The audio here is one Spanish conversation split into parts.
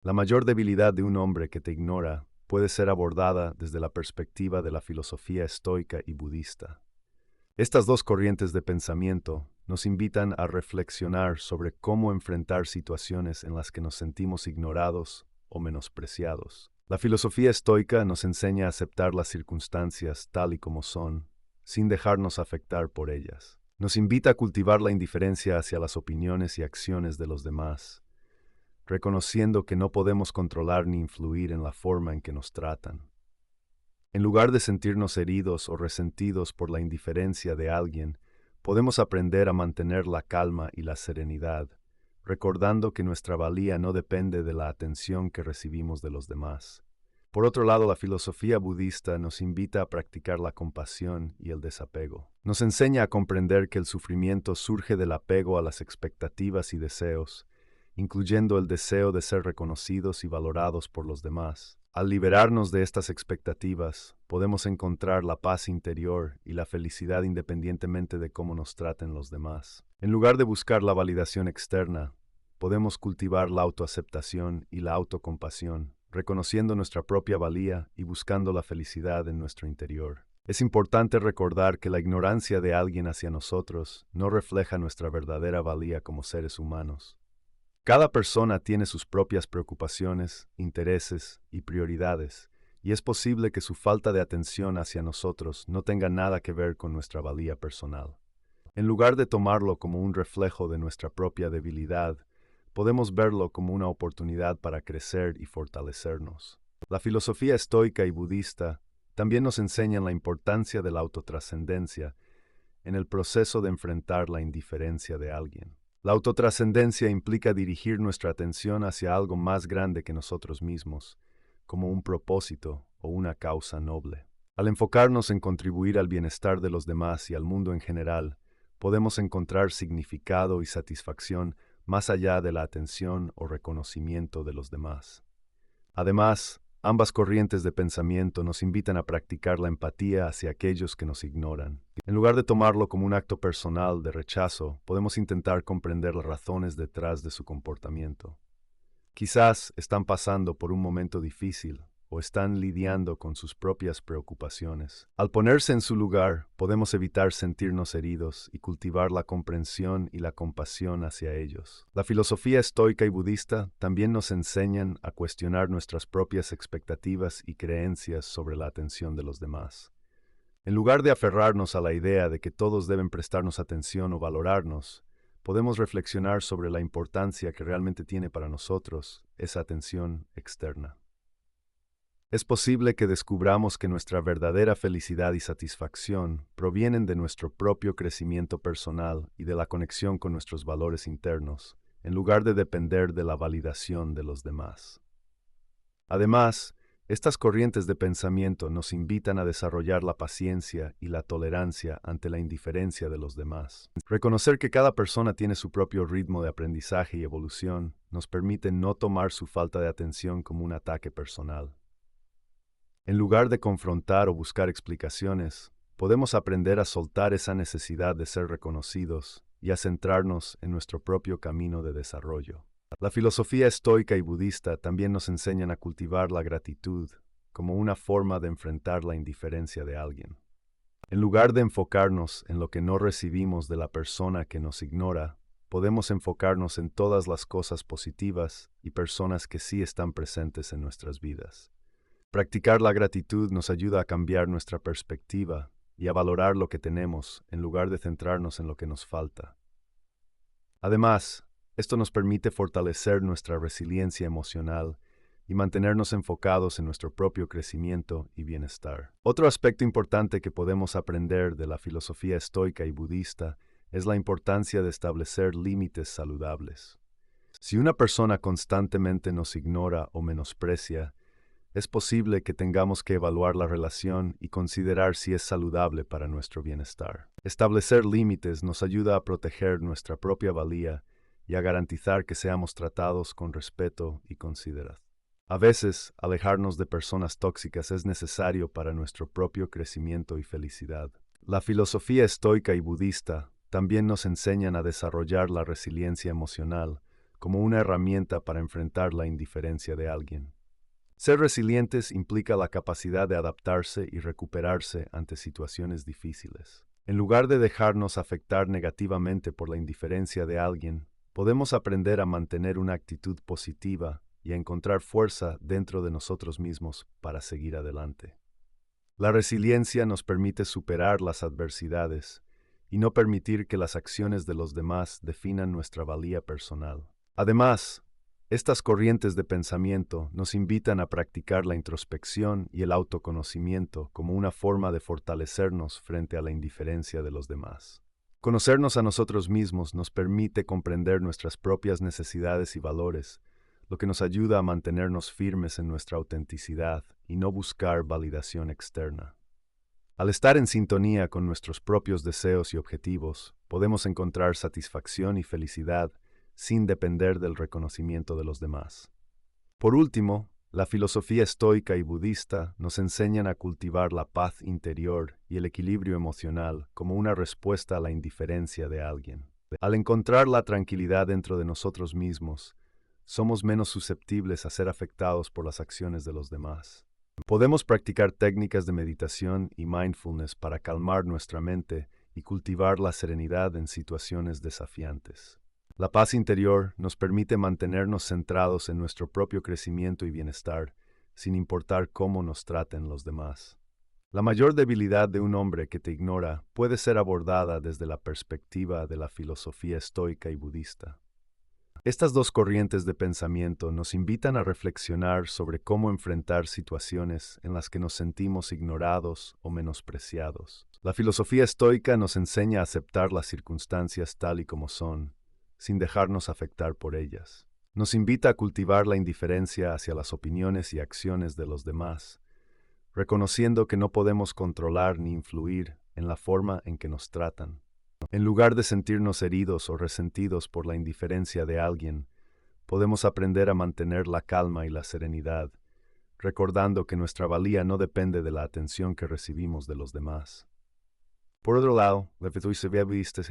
La mayor debilidad de un hombre que te ignora puede ser abordada desde la perspectiva de la filosofía estoica y budista. Estas dos corrientes de pensamiento nos invitan a reflexionar sobre cómo enfrentar situaciones en las que nos sentimos ignorados o menospreciados. La filosofía estoica nos enseña a aceptar las circunstancias tal y como son, sin dejarnos afectar por ellas. Nos invita a cultivar la indiferencia hacia las opiniones y acciones de los demás, reconociendo que no podemos controlar ni influir en la forma en que nos tratan. En lugar de sentirnos heridos o resentidos por la indiferencia de alguien, podemos aprender a mantener la calma y la serenidad, recordando que nuestra valía no depende de la atención que recibimos de los demás. Por otro lado, la filosofía budista nos invita a practicar la compasión y el desapego. Nos enseña a comprender que el sufrimiento surge del apego a las expectativas y deseos, incluyendo el deseo de ser reconocidos y valorados por los demás. Al liberarnos de estas expectativas, podemos encontrar la paz interior y la felicidad independientemente de cómo nos traten los demás. En lugar de buscar la validación externa, podemos cultivar la autoaceptación y la autocompasión, reconociendo nuestra propia valía y buscando la felicidad en nuestro interior. Es importante recordar que la ignorancia de alguien hacia nosotros no refleja nuestra verdadera valía como seres humanos. Cada persona tiene sus propias preocupaciones, intereses y prioridades, y es posible que su falta de atención hacia nosotros no tenga nada que ver con nuestra valía personal. En lugar de tomarlo como un reflejo de nuestra propia debilidad, podemos verlo como una oportunidad para crecer y fortalecernos. La filosofía estoica y budista también nos enseñan la importancia de la autotrascendencia en el proceso de enfrentar la indiferencia de alguien. La autotrascendencia implica dirigir nuestra atención hacia algo más grande que nosotros mismos, como un propósito o una causa noble. Al enfocarnos en contribuir al bienestar de los demás y al mundo en general, podemos encontrar significado y satisfacción más allá de la atención o reconocimiento de los demás. Además, ambas corrientes de pensamiento nos invitan a practicar la empatía hacia aquellos que nos ignoran. En lugar de tomarlo como un acto personal de rechazo, podemos intentar comprender las razones detrás de su comportamiento. Quizás están pasando por un momento difícil o están lidiando con sus propias preocupaciones. Al ponerse en su lugar, podemos evitar sentirnos heridos y cultivar la comprensión y la compasión hacia ellos. La filosofía estoica y budista también nos enseñan a cuestionar nuestras propias expectativas y creencias sobre la atención de los demás. En lugar de aferrarnos a la idea de que todos deben prestarnos atención o valorarnos, podemos reflexionar sobre la importancia que realmente tiene para nosotros esa atención externa. Es posible que descubramos que nuestra verdadera felicidad y satisfacción provienen de nuestro propio crecimiento personal y de la conexión con nuestros valores internos, en lugar de depender de la validación de los demás. Además, estas corrientes de pensamiento nos invitan a desarrollar la paciencia y la tolerancia ante la indiferencia de los demás. Reconocer que cada persona tiene su propio ritmo de aprendizaje y evolución nos permite no tomar su falta de atención como un ataque personal. En lugar de confrontar o buscar explicaciones, podemos aprender a soltar esa necesidad de ser reconocidos y a centrarnos en nuestro propio camino de desarrollo. La filosofía estoica y budista también nos enseñan a cultivar la gratitud como una forma de enfrentar la indiferencia de alguien. En lugar de enfocarnos en lo que no recibimos de la persona que nos ignora, podemos enfocarnos en todas las cosas positivas y personas que sí están presentes en nuestras vidas. Practicar la gratitud nos ayuda a cambiar nuestra perspectiva y a valorar lo que tenemos en lugar de centrarnos en lo que nos falta. Además, esto nos permite fortalecer nuestra resiliencia emocional y mantenernos enfocados en nuestro propio crecimiento y bienestar. Otro aspecto importante que podemos aprender de la filosofía estoica y budista es la importancia de establecer límites saludables. Si una persona constantemente nos ignora o menosprecia, es posible que tengamos que evaluar la relación y considerar si es saludable para nuestro bienestar. Establecer límites nos ayuda a proteger nuestra propia valía y a garantizar que seamos tratados con respeto y consideración. A veces, alejarnos de personas tóxicas es necesario para nuestro propio crecimiento y felicidad. La filosofía estoica y budista también nos enseñan a desarrollar la resiliencia emocional como una herramienta para enfrentar la indiferencia de alguien. Ser resilientes implica la capacidad de adaptarse y recuperarse ante situaciones difíciles. En lugar de dejarnos afectar negativamente por la indiferencia de alguien, podemos aprender a mantener una actitud positiva y a encontrar fuerza dentro de nosotros mismos para seguir adelante. La resiliencia nos permite superar las adversidades y no permitir que las acciones de los demás definan nuestra valía personal. Además, estas corrientes de pensamiento nos invitan a practicar la introspección y el autoconocimiento como una forma de fortalecernos frente a la indiferencia de los demás. Conocernos a nosotros mismos nos permite comprender nuestras propias necesidades y valores, lo que nos ayuda a mantenernos firmes en nuestra autenticidad y no buscar validación externa. Al estar en sintonía con nuestros propios deseos y objetivos, podemos encontrar satisfacción y felicidad sin depender del reconocimiento de los demás. Por último, la filosofía estoica y budista nos enseñan a cultivar la paz interior y el equilibrio emocional como una respuesta a la indiferencia de alguien. Al encontrar la tranquilidad dentro de nosotros mismos, somos menos susceptibles a ser afectados por las acciones de los demás. Podemos practicar técnicas de meditación y mindfulness para calmar nuestra mente y cultivar la serenidad en situaciones desafiantes. La paz interior nos permite mantenernos centrados en nuestro propio crecimiento y bienestar, sin importar cómo nos traten los demás. La mayor debilidad de un hombre que te ignora puede ser abordada desde la perspectiva de la filosofía estoica y budista. Estas dos corrientes de pensamiento nos invitan a reflexionar sobre cómo enfrentar situaciones en las que nos sentimos ignorados o menospreciados. La filosofía estoica nos enseña a aceptar las circunstancias tal y como son, sin dejarnos afectar por ellas. Nos invita a cultivar la indiferencia hacia las opiniones y acciones de los demás, reconociendo que no podemos controlar ni influir en la forma en que nos tratan. En lugar de sentirnos heridos o resentidos por la indiferencia de alguien, podemos aprender a mantener la calma y la serenidad, recordando que nuestra valía no depende de la atención que recibimos de los demás. Por otro lado, la filosofía budista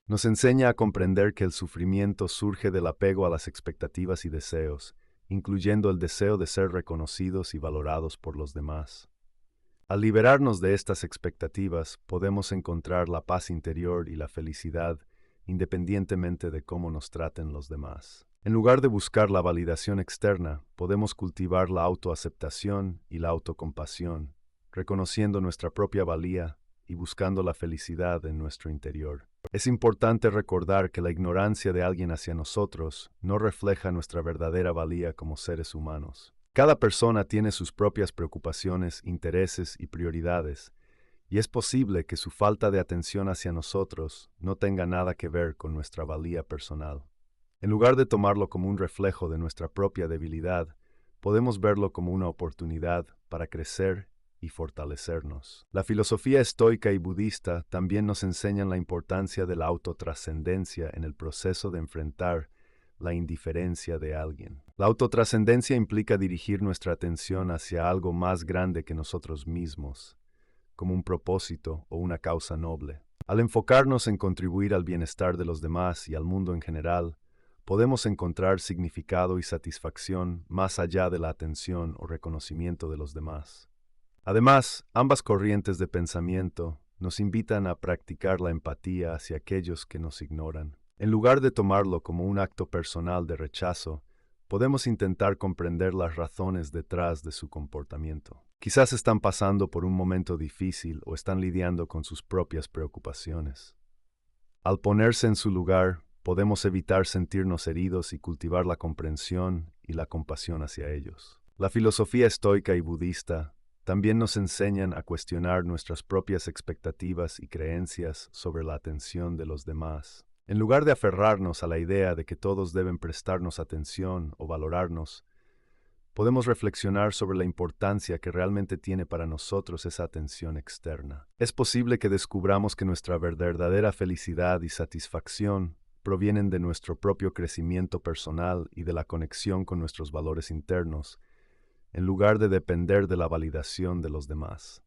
nos enseña a comprender que el sufrimiento surge del apego a las expectativas y deseos, incluyendo el deseo de ser reconocidos y valorados por los demás. Al liberarnos de estas expectativas, podemos encontrar la paz interior y la felicidad, independientemente de cómo nos traten los demás. En lugar de buscar la validación externa, podemos cultivar la autoaceptación y la autocompasión, reconociendo nuestra propia valía y buscando la felicidad en nuestro interior. Es importante recordar que la ignorancia de alguien hacia nosotros no refleja nuestra verdadera valía como seres humanos. Cada persona tiene sus propias preocupaciones, intereses y prioridades, y es posible que su falta de atención hacia nosotros no tenga nada que ver con nuestra valía personal. En lugar de tomarlo como un reflejo de nuestra propia debilidad, podemos verlo como una oportunidad para crecer y fortalecernos. La filosofía estoica y budista también nos enseñan la importancia de la autotrascendencia en el proceso de enfrentar la indiferencia de alguien. La autotrascendencia implica dirigir nuestra atención hacia algo más grande que nosotros mismos, como un propósito o una causa noble. Al enfocarnos en contribuir al bienestar de los demás y al mundo en general, podemos encontrar significado y satisfacción más allá de la atención o reconocimiento de los demás. Además, ambas corrientes de pensamiento nos invitan a practicar la empatía hacia aquellos que nos ignoran. En lugar de tomarlo como un acto personal de rechazo, podemos intentar comprender las razones detrás de su comportamiento. Quizás están pasando por un momento difícil o están lidiando con sus propias preocupaciones. Al ponerse en su lugar, podemos evitar sentirnos heridos y cultivar la comprensión y la compasión hacia ellos. La filosofía estoica y budista también nos enseñan a cuestionar nuestras propias expectativas y creencias sobre la atención de los demás. En lugar de aferrarnos a la idea de que todos deben prestarnos atención o valorarnos, podemos reflexionar sobre la importancia que realmente tiene para nosotros esa atención externa. Es posible que descubramos que nuestra verdadera felicidad y satisfacción provienen de nuestro propio crecimiento personal y de la conexión con nuestros valores internos, en lugar de depender de la validación de los demás.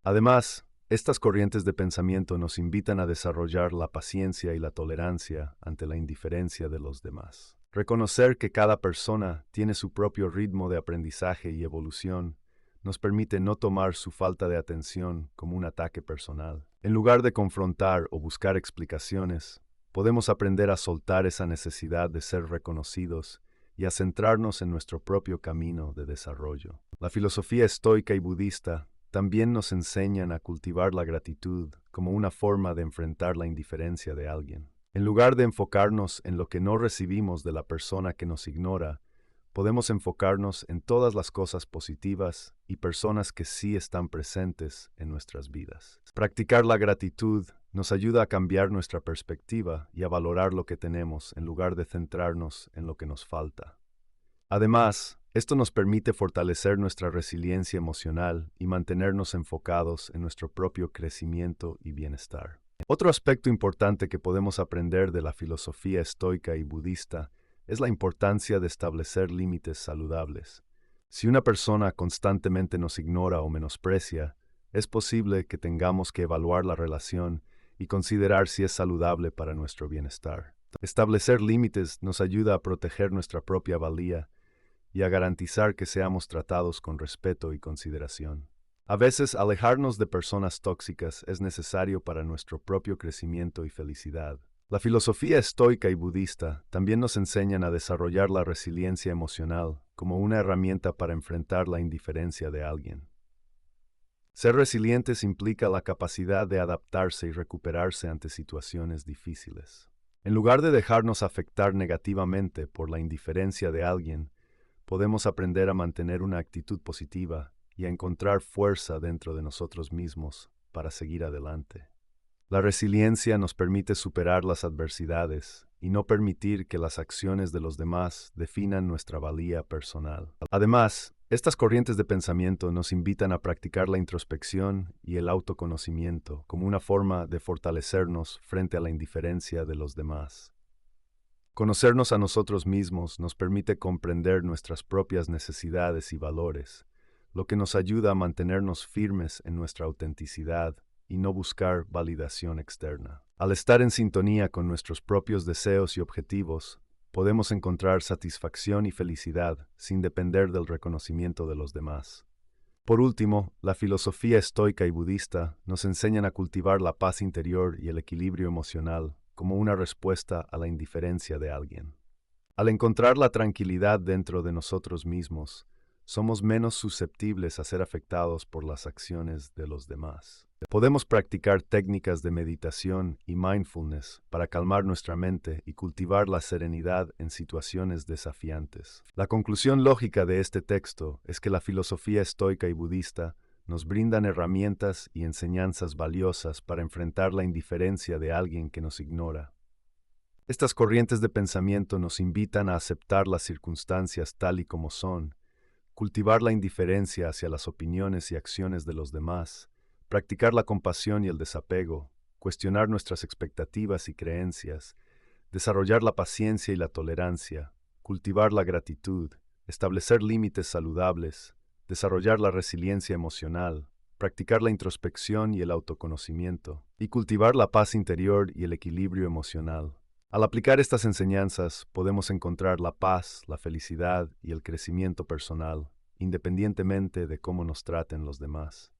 Además, Estas corrientes de pensamiento nos invitan a desarrollar la paciencia y la tolerancia ante la indiferencia de los demás. Reconocer que cada persona tiene su propio ritmo de aprendizaje y evolución nos permite no tomar su falta de atención como un ataque personal. En lugar de confrontar o buscar explicaciones, podemos aprender a soltar esa necesidad de ser reconocidos y a centrarnos en nuestro propio camino de desarrollo. La filosofía estoica y budista también nos enseñan a cultivar la gratitud como una forma de enfrentar la indiferencia de alguien. En lugar de enfocarnos en lo que no recibimos de la persona que nos ignora, podemos enfocarnos en todas las cosas positivas y personas que sí están presentes en nuestras vidas. Practicar la gratitud nos ayuda a cambiar nuestra perspectiva y a valorar lo que tenemos en lugar de centrarnos en lo que nos falta. Además, esto nos permite fortalecer nuestra resiliencia emocional y mantenernos enfocados en nuestro propio crecimiento y bienestar. Otro aspecto importante que podemos aprender de la filosofía estoica y budista es la importancia de establecer límites saludables. Si una persona constantemente nos ignora o menosprecia, es posible que tengamos que evaluar la relación y considerar si es saludable para nuestro bienestar. Establecer límites nos ayuda a proteger nuestra propia valía y a garantizar que seamos tratados con respeto y consideración. A veces, alejarnos de personas tóxicas es necesario para nuestro propio crecimiento y felicidad. La filosofía estoica y budista también nos enseñan a desarrollar la resiliencia emocional como una herramienta para enfrentar la indiferencia de alguien. Ser resilientes implica la capacidad de adaptarse y recuperarse ante situaciones difíciles. En lugar de dejarnos afectar negativamente por la indiferencia de alguien, podemos aprender a mantener una actitud positiva y a encontrar fuerza dentro de nosotros mismos para seguir adelante. La resiliencia nos permite superar las adversidades y no permitir que las acciones de los demás definan nuestra valía personal. Además, estas corrientes de pensamiento nos invitan a practicar la introspección y el autoconocimiento como una forma de fortalecernos frente a la indiferencia de los demás. Conocernos a nosotros mismos nos permite comprender nuestras propias necesidades y valores, lo que nos ayuda a mantenernos firmes en nuestra autenticidad y no buscar validación externa. Al estar en sintonía con nuestros propios deseos y objetivos, podemos encontrar satisfacción y felicidad sin depender del reconocimiento de los demás. Por último, la filosofía estoica y budista nos enseñan a cultivar la paz interior y el equilibrio emocional como una respuesta a la indiferencia de alguien. Al encontrar la tranquilidad dentro de nosotros mismos, somos menos susceptibles a ser afectados por las acciones de los demás. Podemos practicar técnicas de meditación y mindfulness para calmar nuestra mente y cultivar la serenidad en situaciones desafiantes. La conclusión lógica de este texto es que la filosofía estoica y budista nos brindan herramientas y enseñanzas valiosas para enfrentar la indiferencia de alguien que nos ignora. Estas corrientes de pensamiento nos invitan a aceptar las circunstancias tal y como son, cultivar la indiferencia hacia las opiniones y acciones de los demás, practicar la compasión y el desapego, cuestionar nuestras expectativas y creencias, desarrollar la paciencia y la tolerancia, cultivar la gratitud, establecer límites saludables, desarrollar la resiliencia emocional, practicar la introspección y el autoconocimiento, y cultivar la paz interior y el equilibrio emocional. Al aplicar estas enseñanzas, podemos encontrar la paz, la felicidad y el crecimiento personal, independientemente de cómo nos traten los demás.